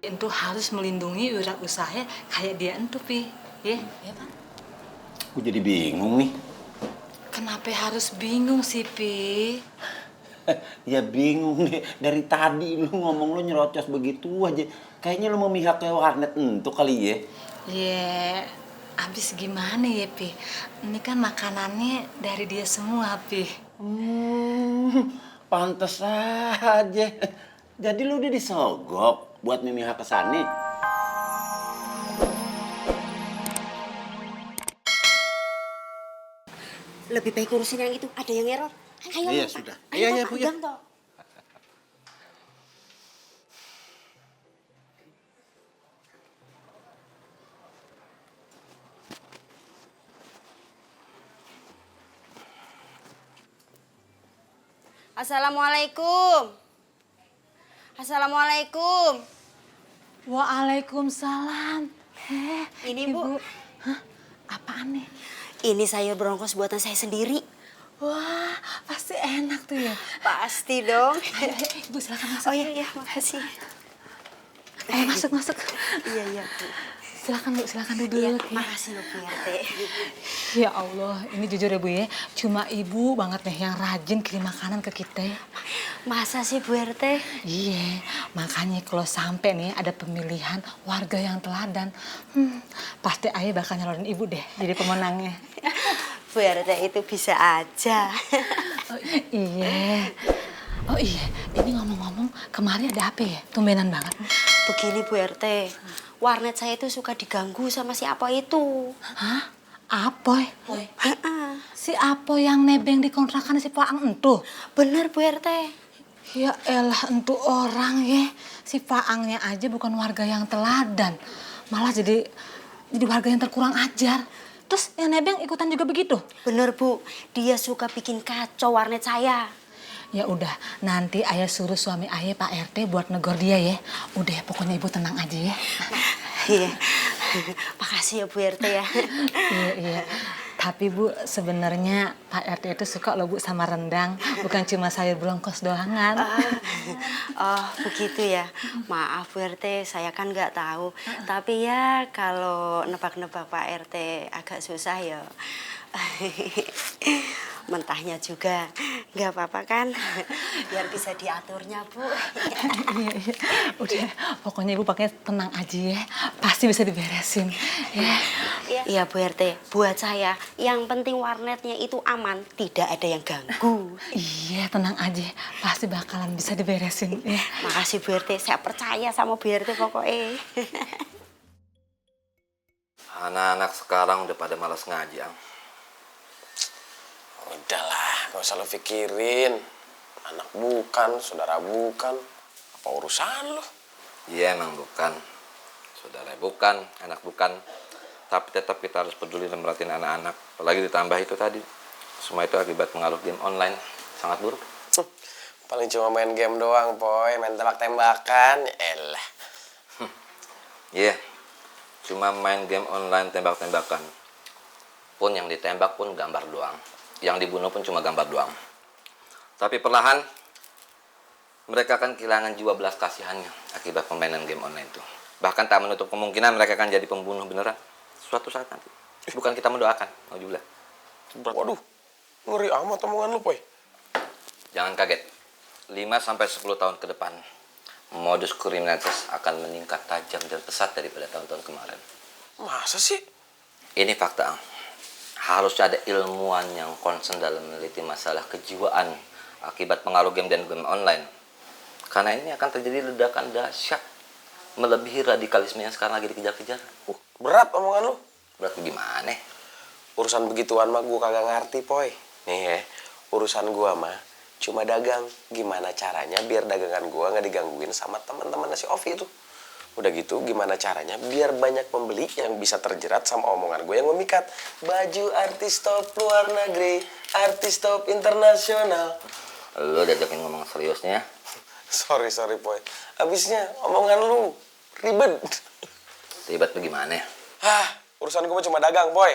Entu harus melindungi wirausaha kayak dia entu, Pi. Ya kan? Gue jadi bingung nih. Kenapa harus bingung sih, Pi? Ya bingung nih. Dari tadi lu ngomong lu nyerocos begitu aja. Kayaknya lu memihak ke warnet entu kali ya. Ya, abis gimana ya, Pi? Ini kan makanannya dari dia semua, Pi. Pantes aja. Jadi lu udah disogok buat memihak ke Sani. Lebih baik urusin yang itu. Ada yang error. Ayo, Iya, Pak. sudah. Ayo, Iya, Pak, iya, Bu, ya. pegang, toh. Assalamualaikum. Assalamualaikum. Waalaikumsalam. Ini, Bu. Hah? Apaan nih? Ini sayur bronkos buatan saya sendiri. Wah, pasti enak tuh ya. Pasti dong. Ibu silakan masuk. Oh iya, makasih. Masuk. Iya, Bu. Silakan, Bu, silakan duduk. Iya, ya. makasih loh, Bu RT. Ya Allah, ini jujur ya, Bu ya. Cuma ibu banget nih yang rajin kirim makanan ke kita. Masa sih, Bu RT? Iya, makanya kalau sampai nih ada pemilihan warga yang teladan, pasti ayah bakal nyalonin ibu deh jadi pemenangnya. Bu RT itu bisa aja. Oh, iya. Oh iya, ini ngomong-ngomong kemarin ada apa ya? Tumbenan banget. Begini, Bu RT. Warnet saya itu suka diganggu sama si Apoy itu. Hah? Apoy? Heeh. Si Apoy yang nebeng di kontrakan si Faang entuh? Bener, Bu RT. Ya elah, entu orang ya. Si Faangnya aja bukan warga yang teladan. Malah jadi warga yang terkurang ajar. Terus yang nebeng ikutan juga begitu? Bener, Bu. Dia suka bikin kacau warnet saya. Ya udah, nanti ayah suruh suami ayah Pak RT buat negor dia ya. Udah, pokoknya ibu tenang aja ya. Iya. Makasih ya, Bu RT ya. Iya. Tapi Bu, sebenarnya Pak RT itu suka loh Bu sama rendang. Bukan cuma sayur bronkos doangan. Oh, begitu ya. Maaf, Bu RT, saya kan nggak tahu. Tapi ya kalau nebak-nebak Pak RT agak susah ya. Mentahnya juga nggak apa-apa kan? Biar bisa diaturnya, Bu. Iya. Udah, pokoknya ibu pakai tenang aja ya. Pasti bisa diberesin. Ya. Iya, Bu RT. Buat saya, yang penting warnetnya itu aman, tidak ada yang ganggu. Iya, tenang aja. Pasti bakalan bisa diberesin. Ya. Makasih, Bu RT. Saya percaya sama Bu RT pokoknya. Anak-anak sekarang udah pada malas ngaji, Ang. Udahlah, gak usah lo pikirin. Anak bukan, saudara bukan. Apa urusan lo? Iya emang bukan. Saudara bukan, anak bukan. Tapi tetap kita harus peduli dan merhatiin anak-anak. Apalagi ditambah itu tadi. Semua itu akibat pengaruh game online. Sangat buruk. Paling cuma main game doang, Poy. Main tembak-tembakan. Elah. Iya. Cuma main game online tembak-tembakan. Pun yang ditembak pun gambar doang. Yang dibunuh pun cuma gambar doang. Tapi perlahan mereka akan kehilangan jiwa belas kasihannya akibat permainan game online itu. Bahkan tak menutup kemungkinan mereka akan jadi pembunuh beneran suatu saat nanti. Bukan kita mendoakan, nauzubillah. Waduh, ngeri amat omongan lu, Poy. Jangan kaget. 5-10 tahun ke depan, modus kriminalitas akan meningkat tajam dan pesat daripada tahun-tahun kemarin. Masa sih? Ini fakta. Harusnya ada ilmuwan yang concern dalam meneliti masalah kejiwaan akibat pengaruh game dan game online. Karena ini akan terjadi ledakan dahsyat melebihi radikalisme yang sekarang lagi dikejar-kejar. Berat omongan lu. Berat gimana? Urusan begituan mah gua kagak ngerti, Poy. Nih ya, urusan gua mah cuma dagang. Gimana caranya biar dagangan gua nggak digangguin sama teman-teman si Ovi itu. Udah gitu, gimana caranya biar banyak pembeli yang bisa terjerat sama omongan gue yang memikat. Baju artis top luar negeri, artis top internasional. Lu diajakin ngomong seriusnya. Sorry, Poy. Abisnya omongan lu ribet. Ribet bagaimana? Urusan gue cuma dagang, Poy.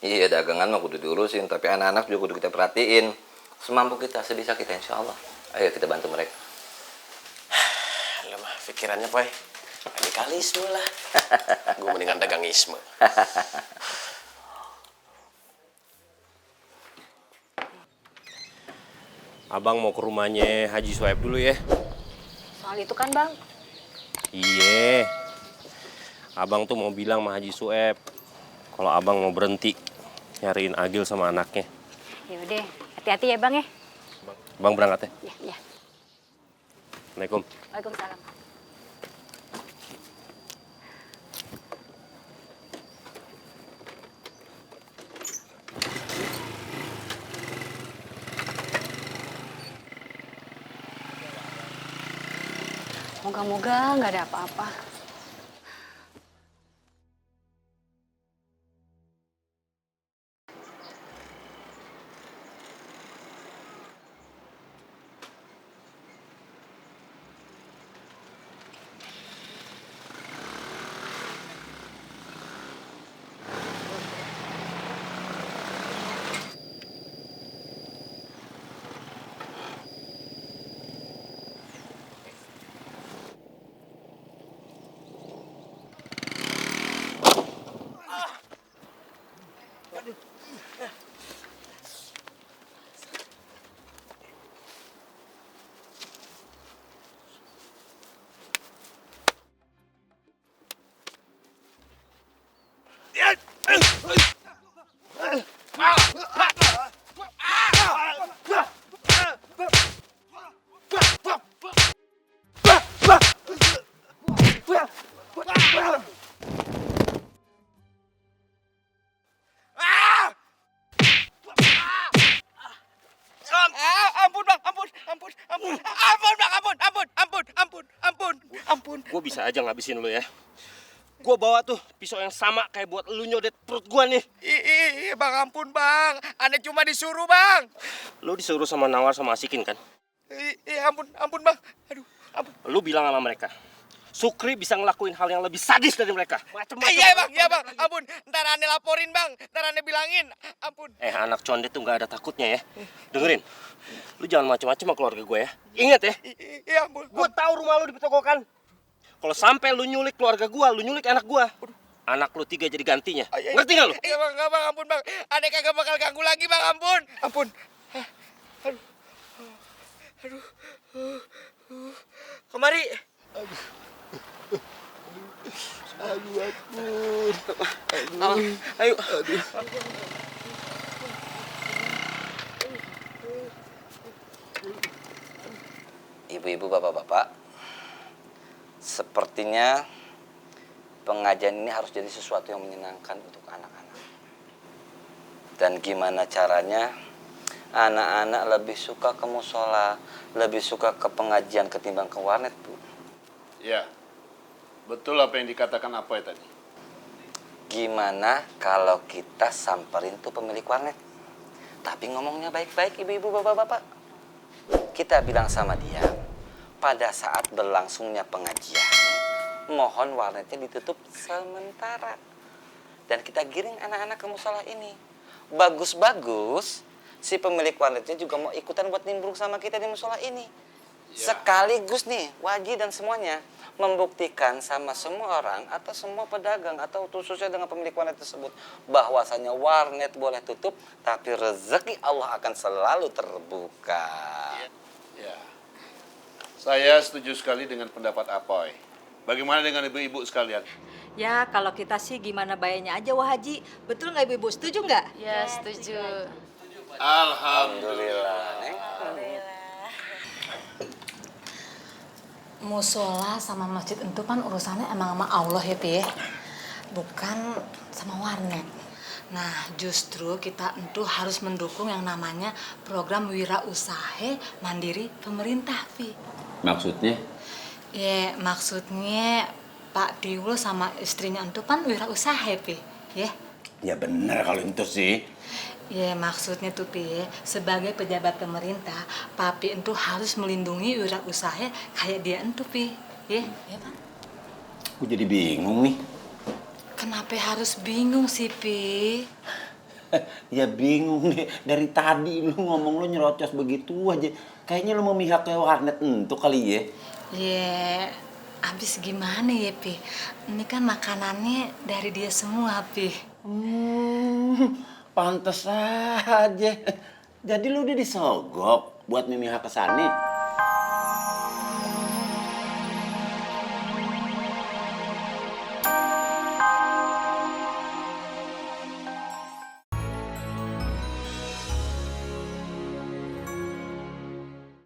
Iya, dagangan mah kudu diurusin. Tapi anak-anak juga kudu kita perhatiin. Semampu kita, sebisa kita insya Allah. Ayo kita bantu mereka. Lu mah pikirannya, Poy. Radikalisme lah. Gue mendingan dagang isme. Abang mau ke rumahnya Haji Suhaib dulu ya. Soal itu kan bang. Iya. Abang tuh mau bilang sama Haji Suhaib kalau abang mau berhenti nyariin Agil sama anaknya. Yaudah, hati-hati ya bang ya. Bang berangkat ya. Iya. Assalamualaikum. Waalaikumsalam. Moga-moga nggak ada apa-apa. Gue bisa aja ngabisin lu ya. Gue bawa tuh pisau yang sama kayak buat lu nyodet perut gue nih. Bang, ampun bang. Aneh cuma disuruh bang. Lu disuruh sama Nawar sama Asikin kan? Ampun bang. Aduh, ampun. Lu bilang sama mereka, Sukri bisa ngelakuin hal yang lebih sadis dari mereka. Macem-macem. Iya bang, ampun. Ntar aneh laporin bang, ntar aneh bilangin. Ampun. Anak condet tuh nggak ada takutnya ya. Dengerin, lu jangan macem-macem sama keluarga gue ya. Ingat ya, Iya ampun. gue tahu rumah lu di Petogokan. Kalau sampai lu nyulik keluarga gue, lu nyulik anak gue, anak lu 3 jadi gantinya. Ngerti nggak lu? Iya bang, nggak bang, ampun bang. Aneh kagak bakal ganggu lagi bang, ampun. Ampun. Aduh. Kemari. Ayo. Ibu-ibu, bapak-bapak, sepertinya pengajian ini harus jadi sesuatu yang menyenangkan untuk anak-anak. Dan gimana caranya anak-anak lebih suka ke musola, lebih suka ke pengajian ketimbang ke warnet, Bu? Ya, betul apa yang dikatakan Apoy tadi. Gimana kalau kita samperin tuh pemilik warnet? Tapi ngomongnya baik-baik, ibu-ibu, bapak-bapak. Kita bilang sama dia, pada saat berlangsungnya pengajian, mohon warnetnya ditutup sementara. Dan kita giring anak-anak ke musola ini. Bagus-bagus, si pemilik warnetnya juga mau ikutan buat nimbrung sama kita di musola ini. Ya. Sekaligus nih, Waji dan semuanya membuktikan sama semua orang atau semua pedagang atau khususnya dengan pemilik warnet tersebut bahwasanya warnet boleh tutup tapi rezeki Allah akan selalu terbuka. Ya, saya setuju sekali dengan pendapat Apoy. Bagaimana dengan ibu-ibu sekalian? Ya, kalau kita sih gimana bayarnya aja, Wah Haji. Betul nggak ibu-ibu? Setuju nggak? Ya setuju. Alhamdulillah. Neng. Musola sama masjid itu kan urusannya emang sama Allah ya, Pi. Bukan sama warnet. Nah, justru kita itu harus mendukung yang namanya program wirausaha mandiri pemerintah, Pi. Maksudnya? Ya, maksudnya Pak Diwul sama istrinya itu kan wirausaha, Pi. Ya. Ya bener kalau itu sih. Ya, maksudnya tuh, Pi, sebagai pejabat pemerintah, Papi itu harus melindungi wirausaha kayak dia itu, Pi. Ya, ya kan? Aku jadi bingung nih. Kenapa harus bingung sih, Pi? Ya bingung nih, dari tadi lu ngomong lu nyerocos begitu aja. Kayaknya lu memihak ke warnet entu kali ya. Ya, habis gimana ya, Pi? Ini kan makanannya dari dia semua, Pi. Pantes aja. Jadi lu udah disogok buat memihak ke sana?